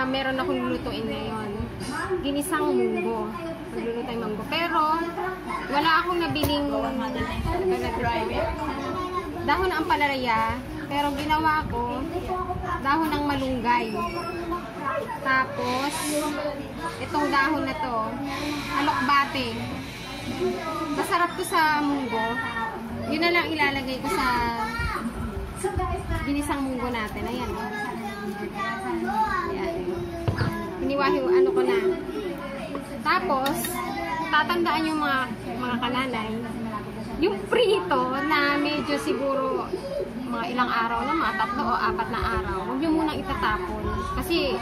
meron akong lulutuin ngayon. Ginisang munggo. Magluluto yung munggo. Pero, wala akong nabiling dahon ng ampalaya. Pero ginawa ko, dahon ng malunggay. Tapos, itong dahon na to, alokbate. Masarap to sa munggo. Yun na lang ilalagay ko sa ginisang munggo natin. Ayan. Ayan. Hiniwahi, ano ko na. Tapos, tatandaan yung mga kananay. Yung prito na medyo siguro mga ilang araw na, mga 3 o 4 na araw. Huwag nyo munang itatapon. Kasi,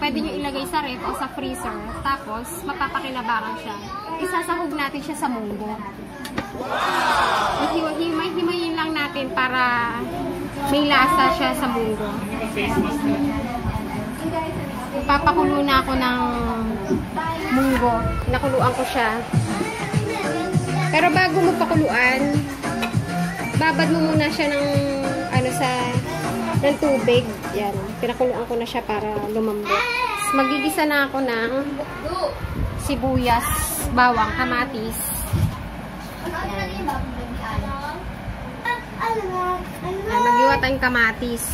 pwede nyo ilagay sa ref o sa freezer. Tapos, mapapakinabangan siya. Isasahog natin siya sa munggo. Himay-himayin lang natin para may lasa siya sa munggo. Papakulo na ako ng munggo. Nakuluan ko siya. Pero bago mo pakuluan, babad mo muna siya ng ng tubig. Yan. Pinakuluan ko na siya para lumambot. Magigisa na ako ng sibuyas, bawang, kamatis. Magiwa tayong kamatis.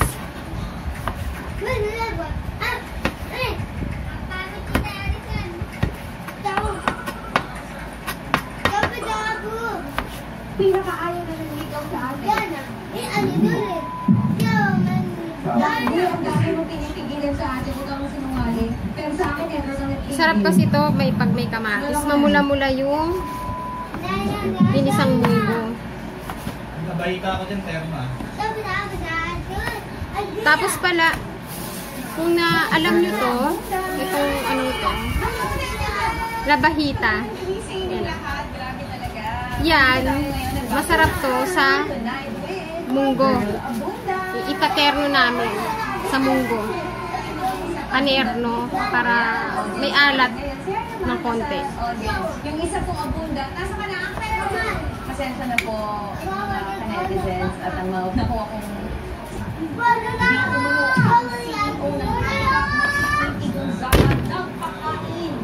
Pinakaayaw na naligaw sa akin. Ano yun eh? Dahil ang dami mo pinipigilan sa atin, huwag kang sinungaling. Pero sa akin, never kang nagpigil. Sarap kasi ito, pag may kamatis. Mamula-mula yung ginisang munggo. Nabahi ka ako dyan, Terma. Tapos pala, kung alam nyo to, itong ano ito, labahita. Yan, masarap to sa munggo. Itaterno namin sa munggo. Panerno para may alat ng konti. Yung isa pong abunda, nasa ka na ang pera. Pasensya na po mga ka-netizens at ang mga nakuha kong pagkain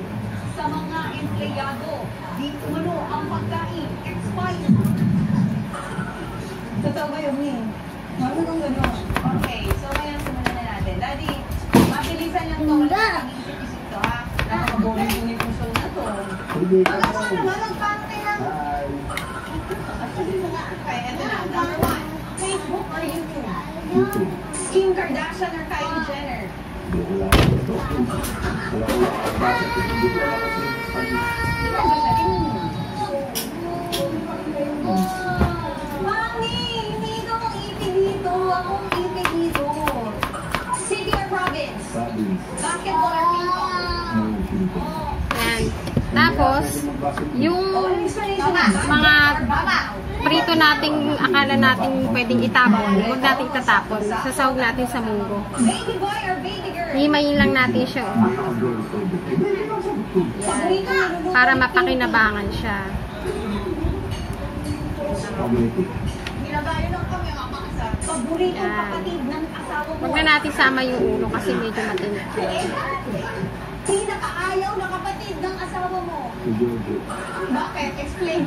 sa mga empleyado. Di umano ang pagkain. Expired. Totoo ba yun eh? Marunong gano'n. Okay, so ngayon simulan na natin. Daddy, mabilisan lang ito. Wala kang isip-isip ito ha. Nakakaboling yung show na to. Alam mo naman, nagpante lang. Okay, ito na. Number 1. Facebook or YouTube? Kim Kardashian or Kylie Jenner? Mami, hindi ito ang ipig dito. Akong ipig dito. City or province? Basketball or ping-pong? Yan. Tapos, yung mga prito nating akala nating pwedeng itapon, huwag natin itatapon. Sasahog natin sa munggo. Baby boy or baby girl? Himayin lang natin siya. Yan. Para mapakinabangan siya. Ginagayo lang kami ang makasal. Paborito kapatid ng asawa mo. Huwag na natin sama yung ulo kasi medyo matinik. Pinakaayaw na kapatid ng asawa mo. Bakit? Explain.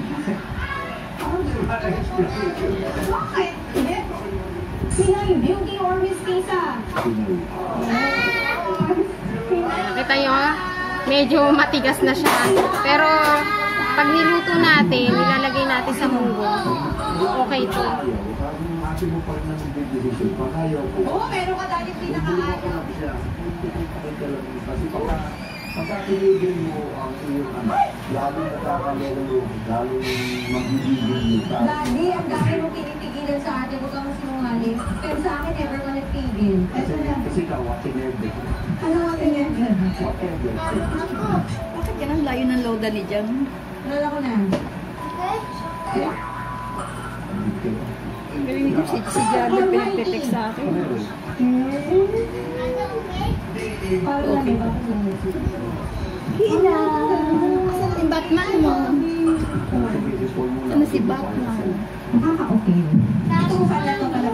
Bakit? Sino yung Beauty or Miss Tisa? Nakita nyo, medyo matigas na siya. Pero, pag niluto natin, nilalagay natin sa munggo, okay to. Oo, meron ka dahil pinakaayaw. Pagka tinigil mo ang iyong anak, lalo nakakalolo, lalo magigigil mo. Daddy, ang dami mo pinipigilan sa atin, huwag kang sinungaling. Pero sa akin, never ka nagpigil. Kasi ikaw, whatever. Ano whatever? Whatever. Bakit yan ang layo ng loda ni Jam? Lala ko na. Narinig ko si Jam na pinagpipik sa akin. Para lang iba ko lang. Hina! Asan si Batman mo? Ano si Batman? Okay. Ito ko pala ito pala.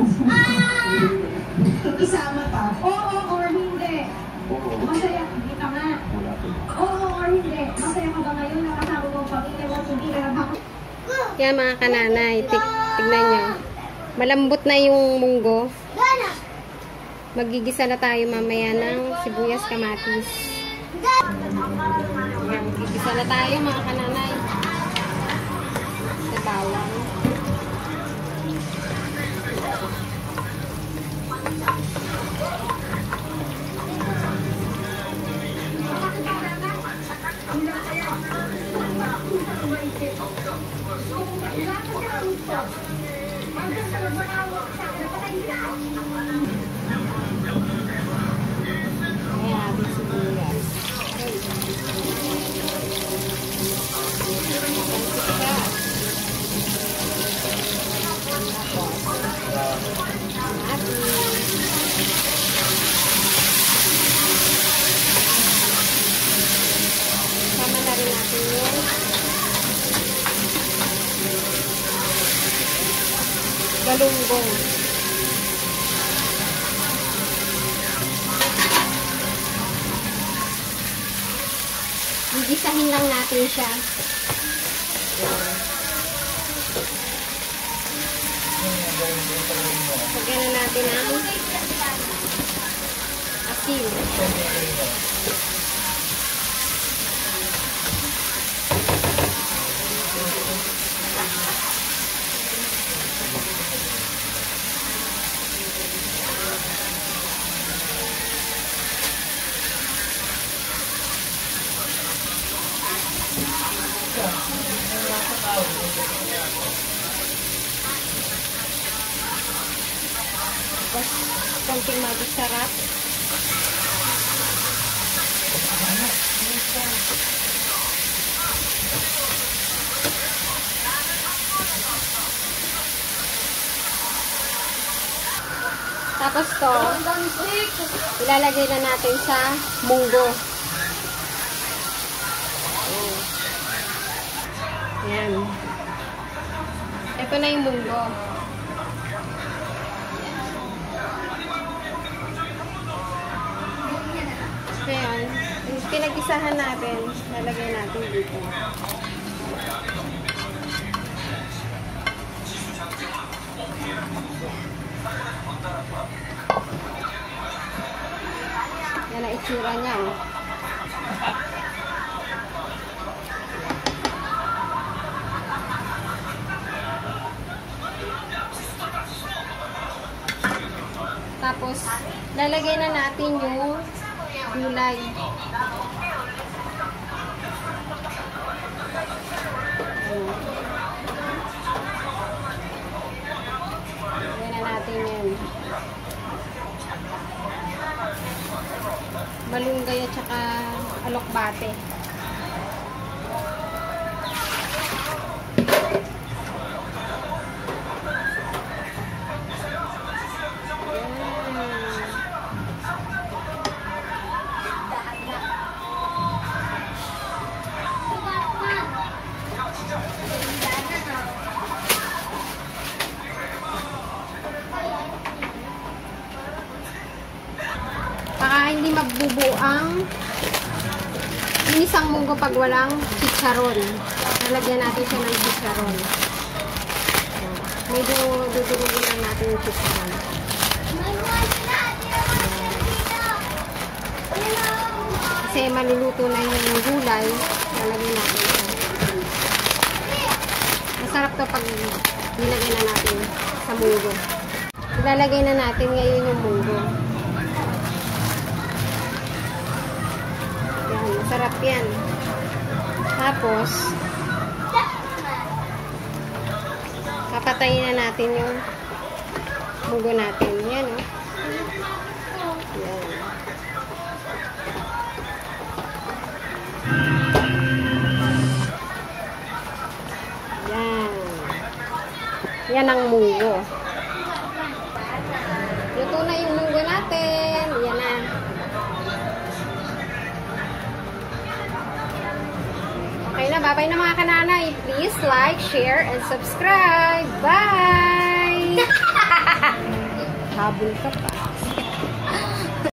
Isama pa. Oo or hindi. Kaya mga kananay, tignan nyo. Malambot na yung munggo. Magigisa na tayo mamaya ng sibuyas kamatis. Yan, magigisa na tayo mga kananay. Sa bawang. Ayan, sibuyas. Sama na rin natin yung galunggong. Gigisahin lang natin siya. Lagyan na natin ang asin. Tapos, konting magic sarap. Tapos to, ilalagay na natin sa munggo. Ayan. Ito na yung munggo. Ayan. Yung pinag-isahan natin, lalagay natin dito. Yan ang itsura niya. Tapos, lalagay na natin yung gulay. Lagyan na natin yun. Malunggay at saka alokbate. Baka hindi magbubuo ang inisang munggo pag walang chicharon. Nalagyan natin siya ng chicharon. Medyo dudurugin lang natin yung chicharon. Kasi maluluto na yung gulay. Nalagyan natin siya. Masarap to pag nilagay na natin sa munggo. Ilalagay na natin ngayon yung munggo. Masarap yan. Tapos, papatayin na natin yung munggo natin. Yan, oh. Yan. Yan. Yan ang munggo. Luto na yung munggo natin. Yan na. Okay na, bye-bye na mga kananay. Please like, share, and subscribe. Bye! Habol ka pa.